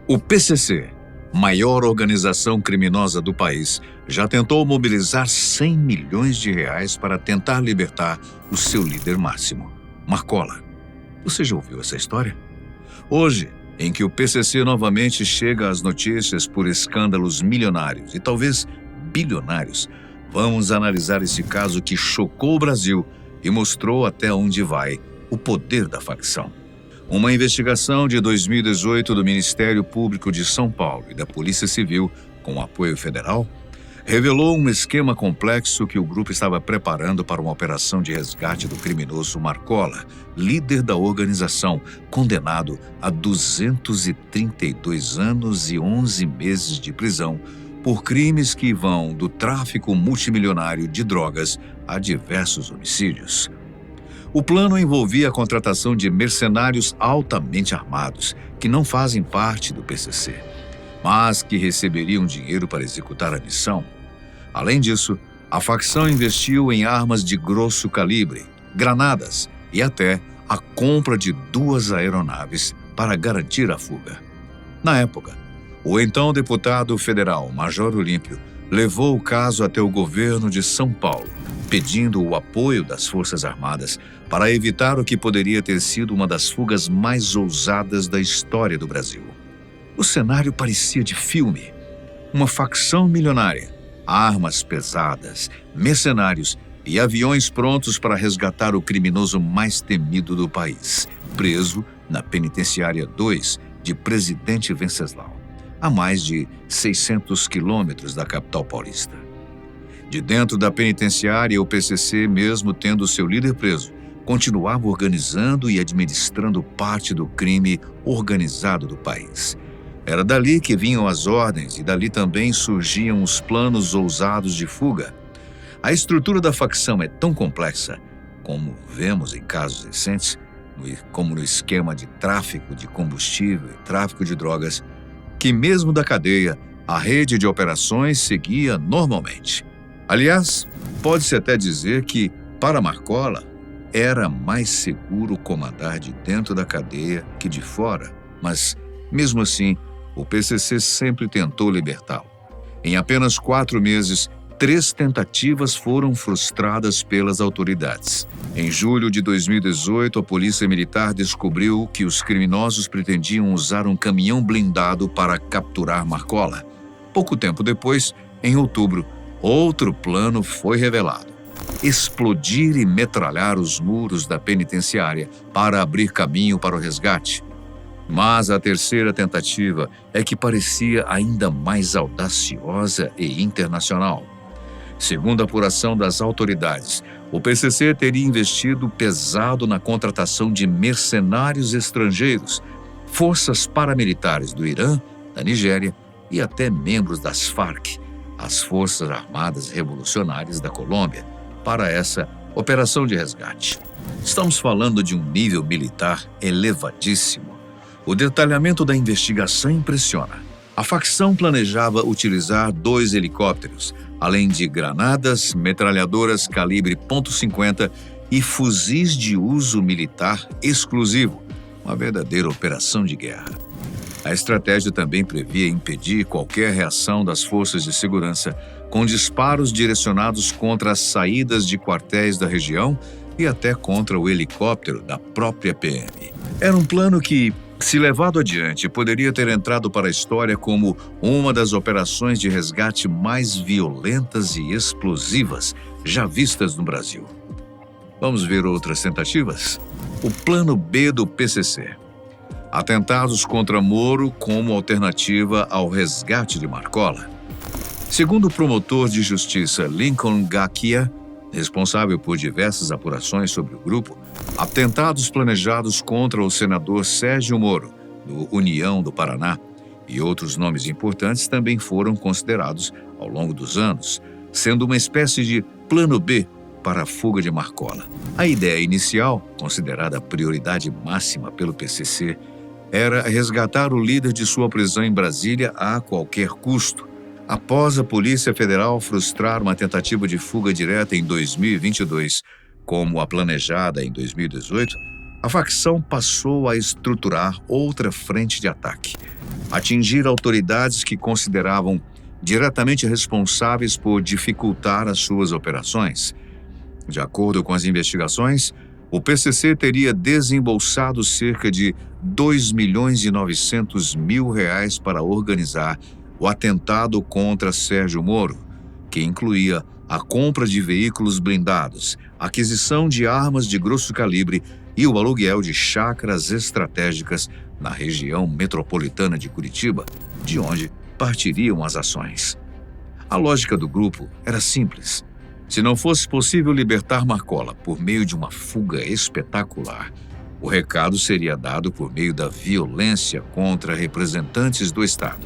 O PCC, maior organização criminosa do país, já tentou mobilizar 100 milhões de reais para tentar libertar o seu líder máximo, Marcola. Você já ouviu essa história? Hoje, em que o PCC novamente chega às notícias por escândalos milionários e talvez bilionários, vamos analisar esse caso que chocou o Brasil e mostrou até onde vai o poder da facção. Uma investigação de 2018 do Ministério Público de São Paulo e da Polícia Civil, com apoio federal, revelou um esquema complexo que o grupo estava preparando para uma operação de resgate do criminoso Marcola, líder da organização, condenado a 232 anos e 11 meses de prisão por crimes que vão do tráfico multimilionário de drogas a diversos homicídios. O plano envolvia a contratação de mercenários altamente armados, que não fazem parte do PCC, mas que receberiam dinheiro para executar a missão. Além disso, a facção investiu em armas de grosso calibre, granadas e até a compra de 2 aeronaves para garantir a fuga. Na época, o então deputado federal Major Olímpio levou o caso até o governo de São Paulo, pedindo o apoio das Forças Armadas para evitar o que poderia ter sido uma das fugas mais ousadas da história do Brasil. O cenário parecia de filme. Uma facção milionária, armas pesadas, mercenários e aviões prontos para resgatar o criminoso mais temido do país, preso na Penitenciária 2 de Presidente Venceslau, a mais de 600 quilômetros da capital paulista. De dentro da penitenciária, o PCC, mesmo tendo seu líder preso, continuava organizando e administrando parte do crime organizado do país. Era dali que vinham as ordens e dali também surgiam os planos ousados de fuga. A estrutura da facção é tão complexa, como vemos em casos recentes, como no esquema de tráfico de combustível e tráfico de drogas, que mesmo da cadeia, a rede de operações seguia normalmente. Aliás, pode-se até dizer que, para Marcola, era mais seguro comandar de dentro da cadeia que de fora, mas, mesmo assim, o PCC sempre tentou libertá-lo. Em apenas 4 meses, 3 tentativas foram frustradas pelas autoridades. Em julho de 2018, a Polícia Militar descobriu que os criminosos pretendiam usar um caminhão blindado para capturar Marcola. Pouco tempo depois, em outubro, outro plano foi revelado: explodir e metralhar os muros da penitenciária para abrir caminho para o resgate. Mas a terceira tentativa é que parecia ainda mais audaciosa e internacional. Segundo a apuração das autoridades, o PCC teria investido pesado na contratação de mercenários estrangeiros, forças paramilitares do Irã, da Nigéria e até membros das Farc, as Forças Armadas Revolucionárias da Colômbia, para essa operação de resgate. Estamos falando de um nível militar elevadíssimo. O detalhamento da investigação impressiona. A facção planejava utilizar 2 helicópteros, além de granadas, metralhadoras calibre .50 e fuzis de uso militar exclusivo, uma verdadeira operação de guerra. A estratégia também previa impedir qualquer reação das forças de segurança, com disparos direcionados contra as saídas de quartéis da região e até contra o helicóptero da própria PM. Era um plano que, se levado adiante, poderia ter entrado para a história como uma das operações de resgate mais violentas e explosivas já vistas no Brasil. Vamos ver outras tentativas? O plano B do PCC. Atentados contra Moro como alternativa ao resgate de Marcola. Segundo o promotor de justiça Lincoln Gakia, responsável por diversas apurações sobre o grupo, atentados planejados contra o senador Sérgio Moro, do União do Paraná, e outros nomes importantes também foram considerados ao longo dos anos, sendo uma espécie de plano B para a fuga de Marcola. A ideia inicial, considerada a prioridade máxima pelo PCC, era resgatar o líder de sua prisão em Brasília a qualquer custo. Após a Polícia Federal frustrar uma tentativa de fuga direta em 2022, como a planejada em 2018, a facção passou a estruturar outra frente de ataque. atingir autoridades que consideravam diretamente responsáveis por dificultar as suas operações. De acordo com as investigações, o PCC teria desembolsado cerca de R$ 2.900.000 para organizar o atentado contra Sérgio Moro, que incluía a compra de veículos blindados, aquisição de armas de grosso calibre e o aluguel de chácaras estratégicas na região metropolitana de Curitiba, de onde partiriam as ações. A lógica do grupo era simples. Se não fosse possível libertar Marcola por meio de uma fuga espetacular, o recado seria dado por meio da violência contra representantes do Estado.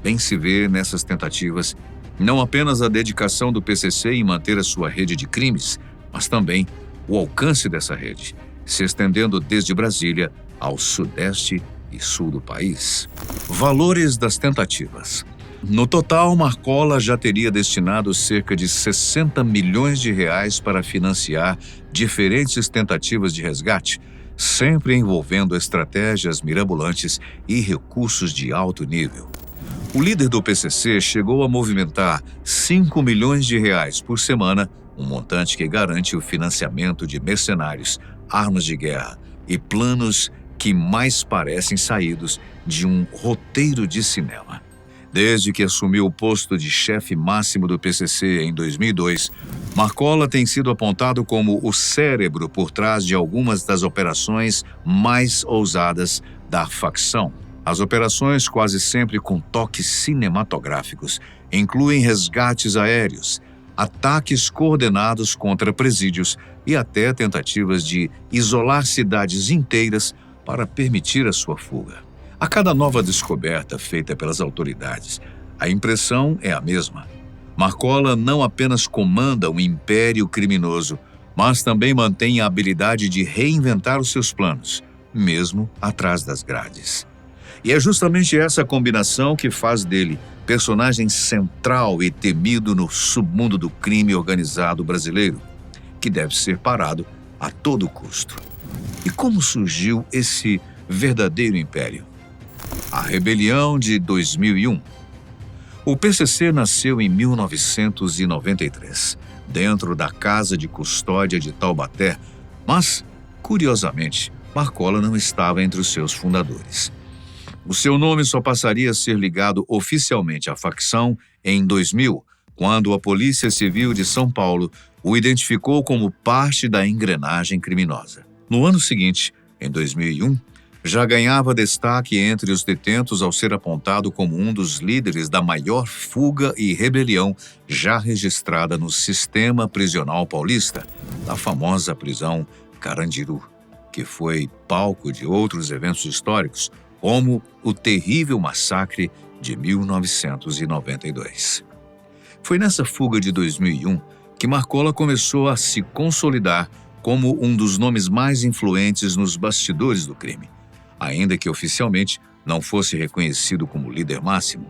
Bem se vê nessas tentativas não apenas a dedicação do PCC em manter a sua rede de crimes, mas também o alcance dessa rede, se estendendo desde Brasília ao sudeste e sul do país. Valores das tentativas. No total, Marcola já teria destinado cerca de R$ 60 milhões para financiar diferentes tentativas de resgate, sempre envolvendo estratégias mirabolantes e recursos de alto nível. O líder do PCC chegou a movimentar R$ 5 milhões por semana, um montante que garante o financiamento de mercenários, armas de guerra e planos que mais parecem saídos de um roteiro de cinema. Desde que assumiu o posto de chefe máximo do PCC em 2002, Marcola tem sido apontado como o cérebro por trás de algumas das operações mais ousadas da facção. As operações, quase sempre com toques cinematográficos, incluem resgates aéreos, ataques coordenados contra presídios e até tentativas de isolar cidades inteiras para permitir a sua fuga. A cada nova descoberta feita pelas autoridades, a impressão é a mesma. Marcola não apenas comanda um império criminoso, mas também mantém a habilidade de reinventar os seus planos, mesmo atrás das grades. E é justamente essa combinação que faz dele personagem central e temido no submundo do crime organizado brasileiro, que deve ser parado a todo custo. E como surgiu esse verdadeiro império? A rebelião de 2001. O PCC nasceu em 1993, dentro da Casa de Custódia de Taubaté, mas, curiosamente, Marcola não estava entre os seus fundadores. O seu nome só passaria a ser ligado oficialmente à facção em 2000, quando a Polícia Civil de São Paulo o identificou como parte da engrenagem criminosa. No ano seguinte, em 2001, já ganhava destaque entre os detentos ao ser apontado como um dos líderes da maior fuga e rebelião já registrada no sistema prisional paulista, da famosa prisão Carandiru, que foi palco de outros eventos históricos, como o terrível massacre de 1992. Foi nessa fuga de 2001 que Marcola começou a se consolidar como um dos nomes mais influentes nos bastidores do crime, ainda que oficialmente não fosse reconhecido como líder máximo.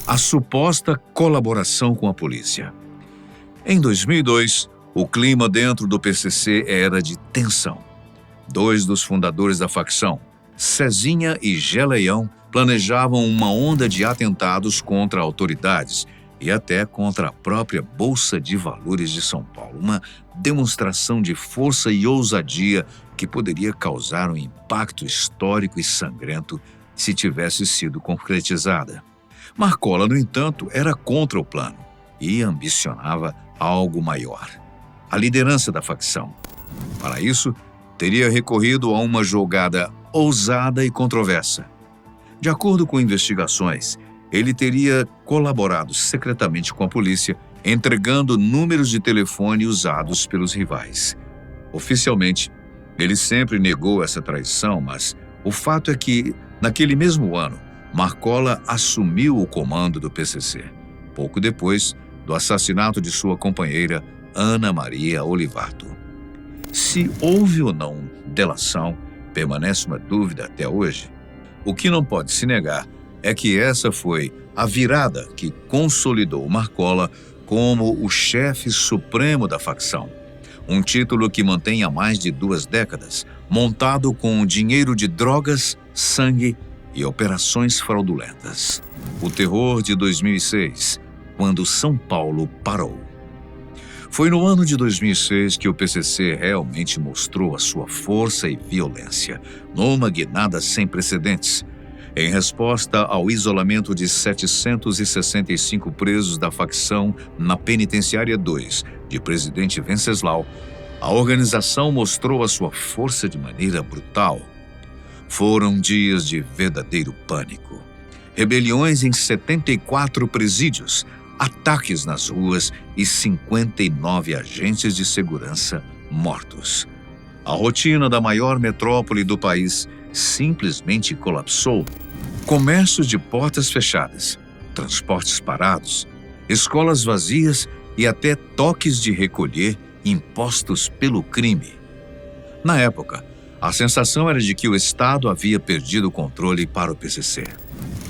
A suposta colaboração com a polícia. Em 2002, o clima dentro do PCC era de tensão. Dois dos fundadores da facção, Cezinha e Geleião, planejavam uma onda de atentados contra autoridades e até contra a própria Bolsa de Valores de São Paulo, uma demonstração de força e ousadia que poderia causar um impacto histórico e sangrento se tivesse sido concretizada. Marcola, no entanto, era contra o plano e ambicionava algo maior: a liderança da facção. Para isso, teria recorrido a uma jogada ousada e controversa. De acordo com investigações, ele teria colaborado secretamente com a polícia, entregando números de telefone usados pelos rivais. Oficialmente, ele sempre negou essa traição, mas o fato é que, naquele mesmo ano, Marcola assumiu o comando do PCC, pouco depois do assassinato de sua companheira Ana Maria Olivato. Se houve ou não delação, permanece uma dúvida até hoje. O que não pode se negar é que essa foi a virada que consolidou Marcola como o chefe supremo da facção. Um título que mantém há mais de 2 décadas, montado com dinheiro de drogas, sangue e operações fraudulentas. O terror de 2006, quando São Paulo parou. Foi no ano de 2006 que o PCC realmente mostrou a sua força e violência, numa guinada sem precedentes. Em resposta ao isolamento de 765 presos da facção na Penitenciária 2 de Presidente Venceslau, a organização mostrou a sua força de maneira brutal. Foram dias de verdadeiro pânico. Rebeliões em 74 presídios, ataques nas ruas e 59 agentes de segurança mortos. A rotina da maior metrópole do país simplesmente colapsou. Comércios de portas fechadas, transportes parados, escolas vazias e até toques de recolher impostos pelo crime. Na época, a sensação era de que o Estado havia perdido o controle para o PCC.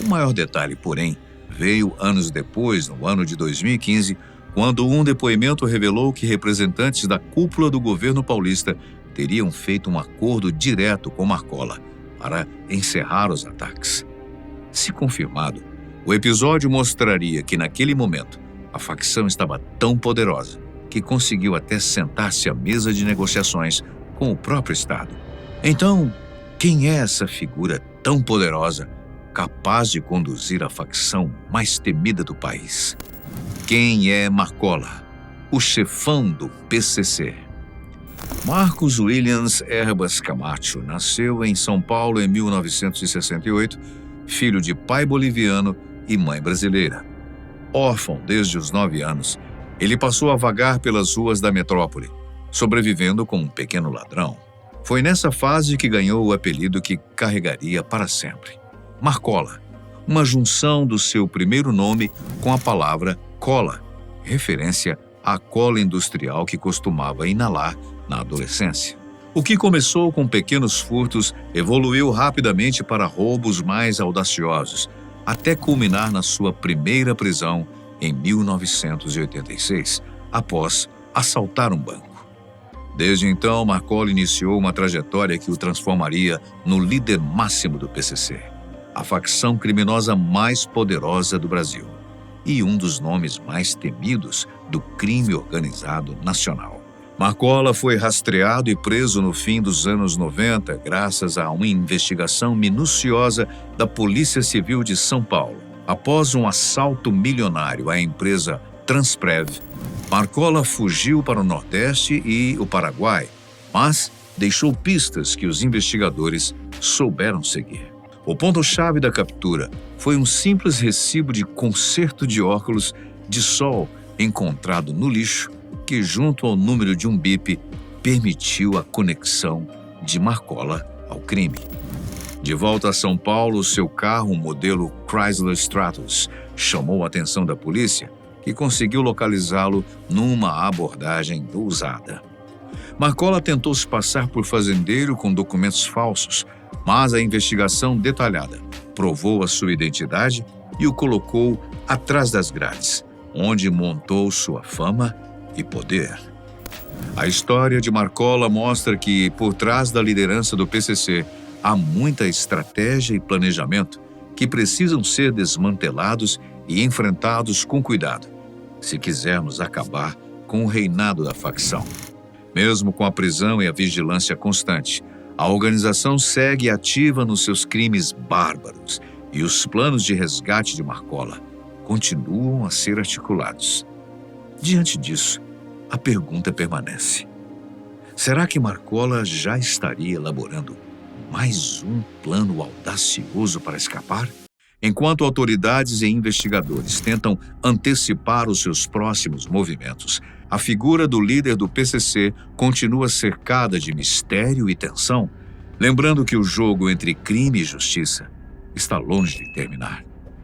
O maior detalhe, porém, veio anos depois, no ano de 2015, quando um depoimento revelou que representantes da cúpula do governo paulista teriam feito um acordo direto com Marcola para encerrar os ataques. Se confirmado, o episódio mostraria que naquele momento a facção estava tão poderosa que conseguiu até sentar-se à mesa de negociações com o próprio Estado. Então, quem é essa figura tão poderosa, capaz de conduzir a facção mais temida do país? Quem é Marcola, o chefão do PCC? Marcos Williams Herbas Camacho nasceu em São Paulo em 1968, filho de pai boliviano e mãe brasileira. Órfão desde os 9 anos, ele passou a vagar pelas ruas da metrópole, sobrevivendo como um pequeno ladrão. Foi nessa fase que ganhou o apelido que carregaria para sempre: Marcola, uma junção do seu primeiro nome com a palavra cola, referência à cola industrial que costumava inalar na adolescência. O que começou com pequenos furtos evoluiu rapidamente para roubos mais audaciosos, até culminar na sua primeira prisão em 1986, após assaltar um banco. Desde então, Marcola iniciou uma trajetória que o transformaria no líder máximo do PCC, a facção criminosa mais poderosa do Brasil e um dos nomes mais temidos do crime organizado nacional. Marcola foi rastreado e preso no fim dos anos 90 graças a uma investigação minuciosa da Polícia Civil de São Paulo. Após um assalto milionário à empresa Transprev, Marcola fugiu para o Nordeste e o Paraguai, mas deixou pistas que os investigadores souberam seguir. O ponto-chave da captura foi um simples recibo de conserto de óculos de sol encontrado no lixo, que, junto ao número de um bip, permitiu a conexão de Marcola ao crime. De volta a São Paulo, seu carro, um modelo Chrysler Stratus, chamou a atenção da polícia, que conseguiu localizá-lo numa abordagem ousada. Marcola tentou se passar por fazendeiro com documentos falsos, mas a investigação detalhada provou a sua identidade e o colocou atrás das grades, onde montou sua fama e poder. A história de Marcola mostra que, por trás da liderança do PCC, há muita estratégia e planejamento que precisam ser desmantelados e enfrentados com cuidado, se quisermos acabar com o reinado da facção. Mesmo com a prisão e a vigilância constante, a organização segue ativa nos seus crimes bárbaros e os planos de resgate de Marcola continuam a ser articulados. Diante disso, a pergunta permanece: será que Marcola já estaria elaborando mais um plano audacioso para escapar? Enquanto autoridades e investigadores tentam antecipar os seus próximos movimentos, a figura do líder do PCC continua cercada de mistério e tensão, lembrando que o jogo entre crime e justiça está longe de terminar.